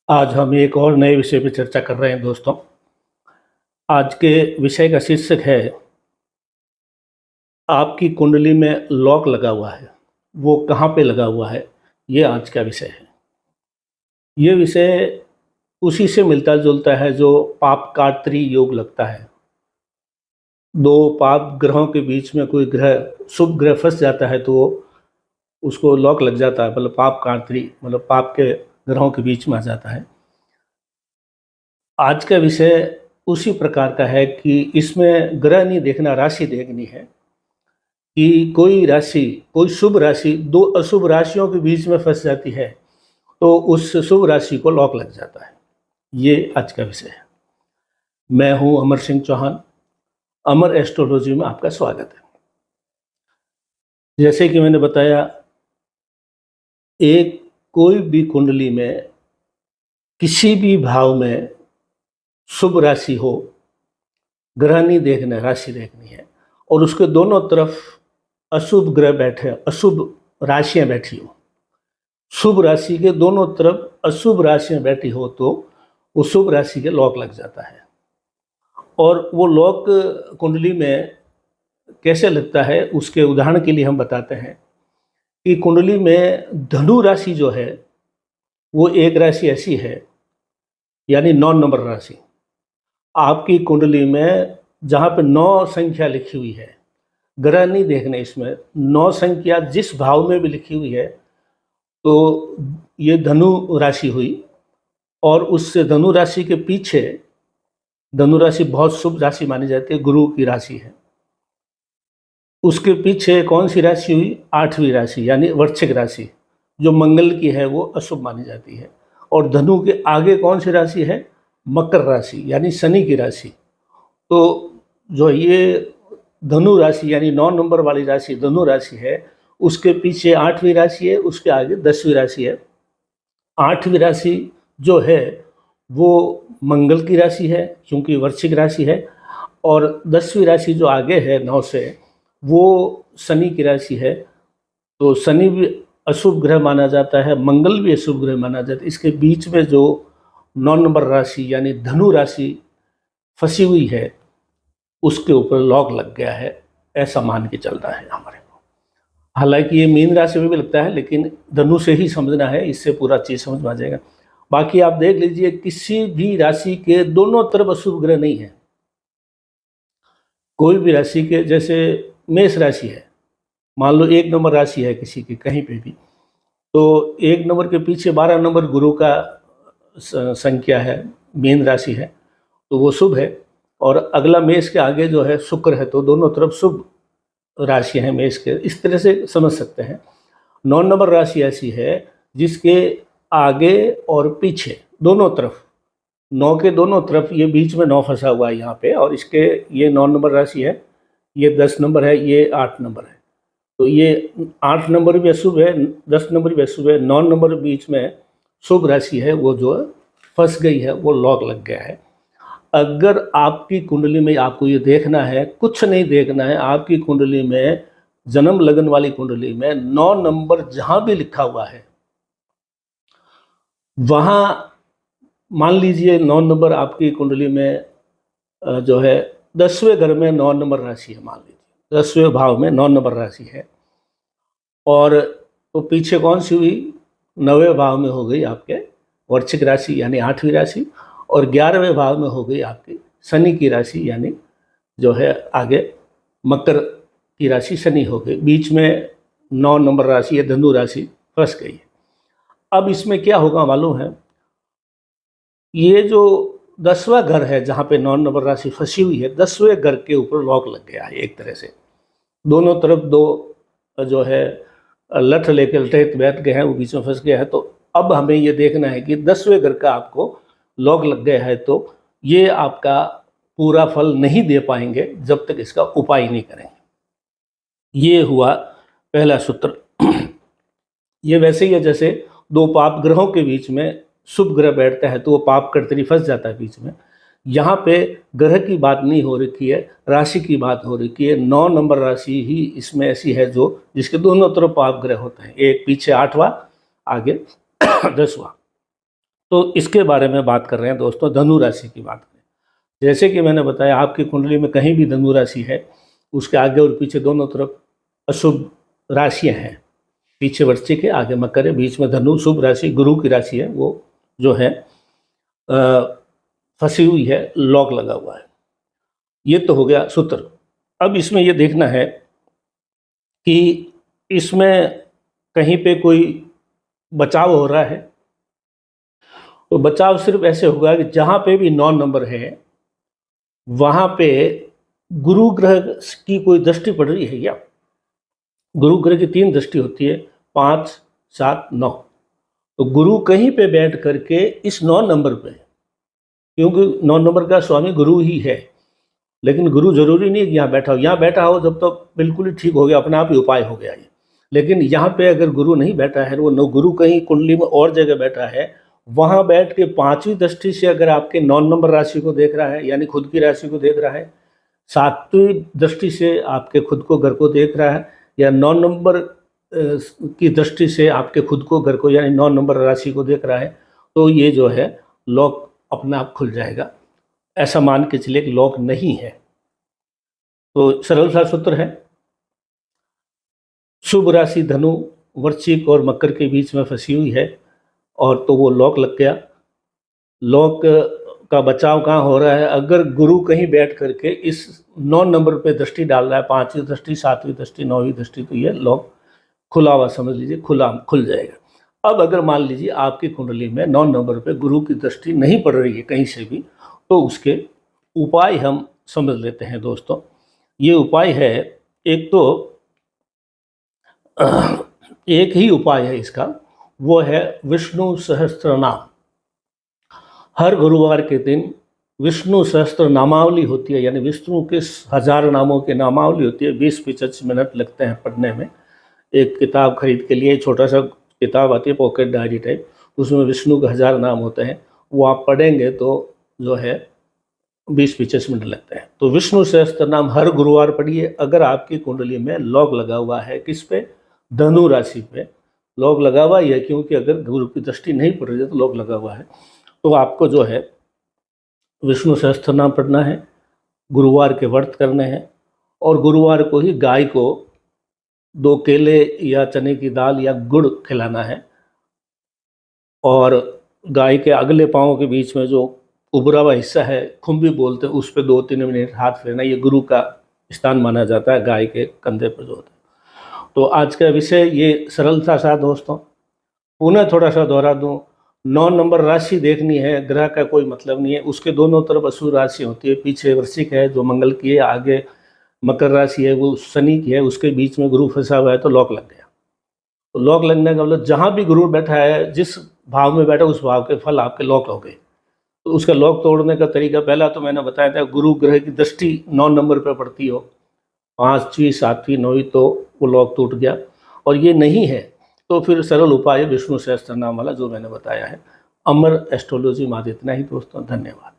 आज हम एक और नए विषय पे चर्चा कर रहे हैं दोस्तों। आज के विषय का शीर्षक है आपकी कुंडली में लॉक लगा हुआ है, वो कहाँ पे लगा हुआ है, ये आज का विषय है। ये विषय उसी से मिलता-जुलता है जो पापकार्त्री योग लगता है। 2 पाप ग्रहों के बीच में कोई ग्रह शुभ ग्रह फँस जाता है तो उसको लॉक लग जाता है, मतलब पापकार्त्री मतलब पाप के ग्रहों के बीच में आ जाता है। आज का विषय उसी प्रकार का है कि इसमें ग्रह नहीं देखना, राशि देखनी है कि कोई राशि, कोई शुभ राशि 2 अशुभ राशियों के बीच में फँस जाती है, तो उस शुभ राशि को लॉक लग जाता है। ये आज का विषय है। मैं हूँ अमर सिंह चौहान, अमर एस्ट्रोलॉजी में आपका स्वागत है। जैसे कि मैंने बताया, एक कोई भी कुंडली में किसी भी भाव में शुभ राशि हो, ग्रह नहीं देखना है, राशि देखनी है, और उसके दोनों तरफ अशुभ ग्रह बैठे, अशुभ राशियां बैठी हो। शुभ राशि के दोनों तरफ अशुभ राशियां बैठी हो तो वो शुभ राशि के लॉक लग जाता है। और वो लॉक कुंडली में कैसे लगता है, उसके उदाहरण के लिए हम बताते हैं कि कुंडली में धनु राशि जो है वो एक राशि ऐसी है, यानी 9 नंबर राशि। आपकी कुंडली में जहाँ पे 9 संख्या लिखी हुई है, ग्रह नहीं देखने इसमें, 9 संख्या जिस भाव में भी लिखी हुई है तो ये धनु राशि हुई। और उससे धनु राशि के पीछे, धनु राशि बहुत शुभ राशि मानी जाती है, गुरु की राशि है। उसके पीछे कौन सी राशि हुई? 8वीं राशि यानी वृश्चिक राशि, जो मंगल की है, वो अशुभ मानी जाती है। और धनु के आगे कौन सी राशि है? मकर राशि यानी शनि की राशि। तो जो ये धनु राशि यानी 9 नंबर वाली राशि धनु राशि है, उसके पीछे 8वीं राशि है, उसके आगे 10वीं राशि है। 8वीं राशि जो है वो मंगल की राशि है, क्योंकि वृश्चिक राशि है। और 10वीं राशि जो आगे है 9 से, वो शनि की राशि है। तो शनि भी अशुभ ग्रह माना जाता है, मंगल भी अशुभ ग्रह माना जाता है। इसके बीच में जो 9 नंबर राशि यानी धनु राशि फंसी हुई है, उसके ऊपर लॉक लग गया है, ऐसा मान के चलना है हमारे को। हालांकि ये मीन राशि में भी लगता है, लेकिन धनु से ही समझना है, इससे पूरा चीज़ समझ में आ जाएगा। बाकी आप देख लीजिए, किसी भी राशि के दोनों तरफ अशुभ ग्रह नहीं है। कोई भी राशि के, जैसे मेष राशि है, मान लो 1 नंबर राशि है किसी की कहीं पे भी, तो 1 नंबर के पीछे 12 नंबर गुरु का संख्या है, मीन राशि है, तो वो शुभ है। और अगला मेष के आगे जो है शुक्र है, तो दोनों तरफ शुभ राशि हैं मेष के, इस तरह से समझ सकते हैं। 9 नंबर राशि ऐसी है जिसके आगे और पीछे दोनों तरफ, 9 के दोनों तरफ, ये बीच में 9 फंसा हुआ है यहाँ पे, और इसके ये 9 नंबर राशि है, ये 10 नंबर है, ये 8 नंबर है। तो ये 8 नंबर भी अशुभ है, 10 नंबर भी अशुभ है, 9 नंबर बीच में शुभ राशि है, वो जो फंस गई है, वो लॉक लग गया है। अगर आपकी कुंडली में, आपको ये देखना है, कुछ नहीं देखना है, आपकी कुंडली में, जन्म लगन वाली कुंडली में 9 नंबर जहाँ भी लिखा हुआ है, वहाँ मान लीजिए 9 नंबर आपकी कुंडली में जो है 10वें घर में 9 नंबर राशि है, मान लीजिए 10वें भाव में 9 नंबर राशि है, और तो पीछे कौन सी हुई? 9वें भाव में हो गई आपके वृश्चिक राशि यानी 8वीं राशि, और 11वें भाव में हो गई आपकी शनि की राशि, यानी जो है आगे मकर की राशि शनि हो गई। बीच में 9 नंबर राशि या धनु राशि फंस गई है। अब इसमें क्या होगा मालूम है? ये जो 10वां घर है जहाँ पे 9 नंबर राशि फंसी हुई है, 10वें घर के ऊपर लॉक लग गया है एक तरह से। दोनों तरफ 2 जो है लठ लेकर लठेत बैठ गए हैं, वो बीच में फंस गया है। तो अब हमें ये देखना है कि 10वें घर का आपको लॉक लग गया है, तो ये आपका पूरा फल नहीं दे पाएंगे जब तक इसका उपाय नहीं करेंगे। ये हुआ पहला सूत्र। ये वैसे ही है जैसे 2 पाप ग्रहों के बीच में शुभ ग्रह बैठता है तो वो पाप कर्तरी फंस जाता है बीच में। यहाँ पे ग्रह की बात नहीं हो रखी है, राशि की बात हो रखी है। 9 नंबर राशि ही इसमें ऐसी है जो जिसके दोनों तरफ पाप ग्रह होते हैं, एक पीछे 8वां, आगे 10वां। तो इसके बारे में बात कर रहे हैं दोस्तों, धनु राशि की बात करें। जैसे कि मैंने बताया, आपकी कुंडली में कहीं भी धनु राशि है, उसके आगे और पीछे दोनों तरफ अशुभ राशियां हैं। पीछे वृश्चिक है, आगे मकर है, बीच में धनु शुभ राशि गुरु की राशि है, वो जो है फंसी हुई है, लॉक लगा हुआ है। ये तो हो गया सूत्र। अब इसमें ये देखना है कि इसमें कहीं पे कोई बचाव हो रहा है। तो बचाव सिर्फ ऐसे होगा कि जहाँ पे भी 9 नंबर है वहाँ पे गुरु ग्रह की कोई दृष्टि पड़ रही है क्या? गुरु ग्रह की 3 दृष्टि होती है, 5, 7, 9। तो गुरु कहीं पे बैठ करके इस 9 नंबर पे, क्योंकि 9 नंबर का स्वामी गुरु ही है, लेकिन गुरु जरूरी नहीं है कि यहाँ बैठा हो। यहाँ बैठा हो जब तक बिल्कुल ही ठीक हो गया, अपने आप ही उपाय हो गया ये। लेकिन यहाँ पे अगर गुरु नहीं बैठा है, वो न गुरु कहीं कुंडली में और जगह बैठा है, वहाँ बैठ के 5वीं दृष्टि से अगर आपके 9 नंबर राशि को देख रहा है, यानी खुद की राशि को देख रहा है, 7वीं दृष्टि से आपके खुद को घर को देख रहा है, या 9 नंबर की दृष्टि से आपके खुद को घर को यानी 9 नंबर राशि को देख रहा है, तो ये जो है लॉक अपने आप खुल जाएगा। ऐसा मान के चलिए कि लॉक नहीं है। तो सरल सा सूत्र है, शुभ राशि धनु वृश्चिक और मकर के बीच में फंसी हुई है, और तो वो लॉक लग गया। लॉक का बचाव कहाँ हो रहा है? अगर गुरु कहीं बैठ करके इस 9 नंबर पे दृष्टि डाल रहा है, 5वीं दृष्टि, 7वीं दृष्टि, 9वीं दृष्टि, तो ये लॉक खुला हुआ समझ लीजिए, खुल जाएगा। अब अगर मान लीजिए आपकी कुंडली में 9 नंबर पे गुरु की दृष्टि नहीं पड़ रही है कहीं से भी, तो उसके उपाय हम समझ लेते हैं दोस्तों। ये उपाय है, एक तो एक ही उपाय है इसका, वो है विष्णु सहस्त्र नाम। हर गुरुवार के दिन विष्णु सहस्त्र नामावली होती है, यानी विष्णु के 1000 नामों की नामावली होती है। 20-25 मिनट लगते हैं पढ़ने में। एक किताब खरीद के लिए, छोटा सा किताब आती है पॉकेट डायरी टाइप, उसमें विष्णु के 1000 नाम होते हैं। वो आप पढ़ेंगे तो जो है 20-25 मिनट लगते हैं। तो विष्णु सहस्त्र नाम हर गुरुवार पढ़िए। अगर आपकी कुंडली में लॉक लगा हुआ है, किस पे? धनु राशि पे लॉक लगा हुआ है, क्योंकि अगर गुरु की दृष्टि नहीं पड़ रही है तो लॉक लगा हुआ है। तो आपको जो है विष्णु सहस्त्र नाम पढ़ना है, गुरुवार के व्रत करने हैं, और गुरुवार को ही गाय को 2 केले या चने की दाल या गुड़ खिलाना है, और गाय के अगले पाँव के बीच में जो उभरा हुआ हिस्सा है, खुम्बी बोलते हैं, उस पर 2-3 मिनट हाथ फेरना। ये गुरु का स्थान माना जाता है, गाय के कंधे पर जो होता है। तो आज का विषय ये सरलता सा दोस्तों। पुनः थोड़ा सा दोहरा दूँ, 9 नंबर राशि देखनी है, ग्रह का कोई मतलब नहीं है। उसके दोनों तरफ अशुभ राशि होती है। पीछे वृश्चिक है जो मंगल की है, आगे मकर राशि है वो शनि की है, उसके बीच में गुरु फंसा हुआ है, तो लॉक लग गया। तो लॉक लगने का मतलब जहाँ भी गुरु बैठा है, जिस भाव में बैठा, उस भाव के फल आपके लॉक हो गए। तो उसका लॉक तोड़ने का तरीका पहला तो मैंने बताया था, गुरु ग्रह की दृष्टि 9 नंबर पर पड़ती हो, 5वीं, 7वीं, 9वीं, तो वो लॉक टूट गया। और ये नहीं है तो फिर सरल उपाय विष्णु सहस्त्र नाम वाला जो मैंने बताया है। अमर एस्ट्रोलॉजी में आज इतना ही दोस्तों, धन्यवाद।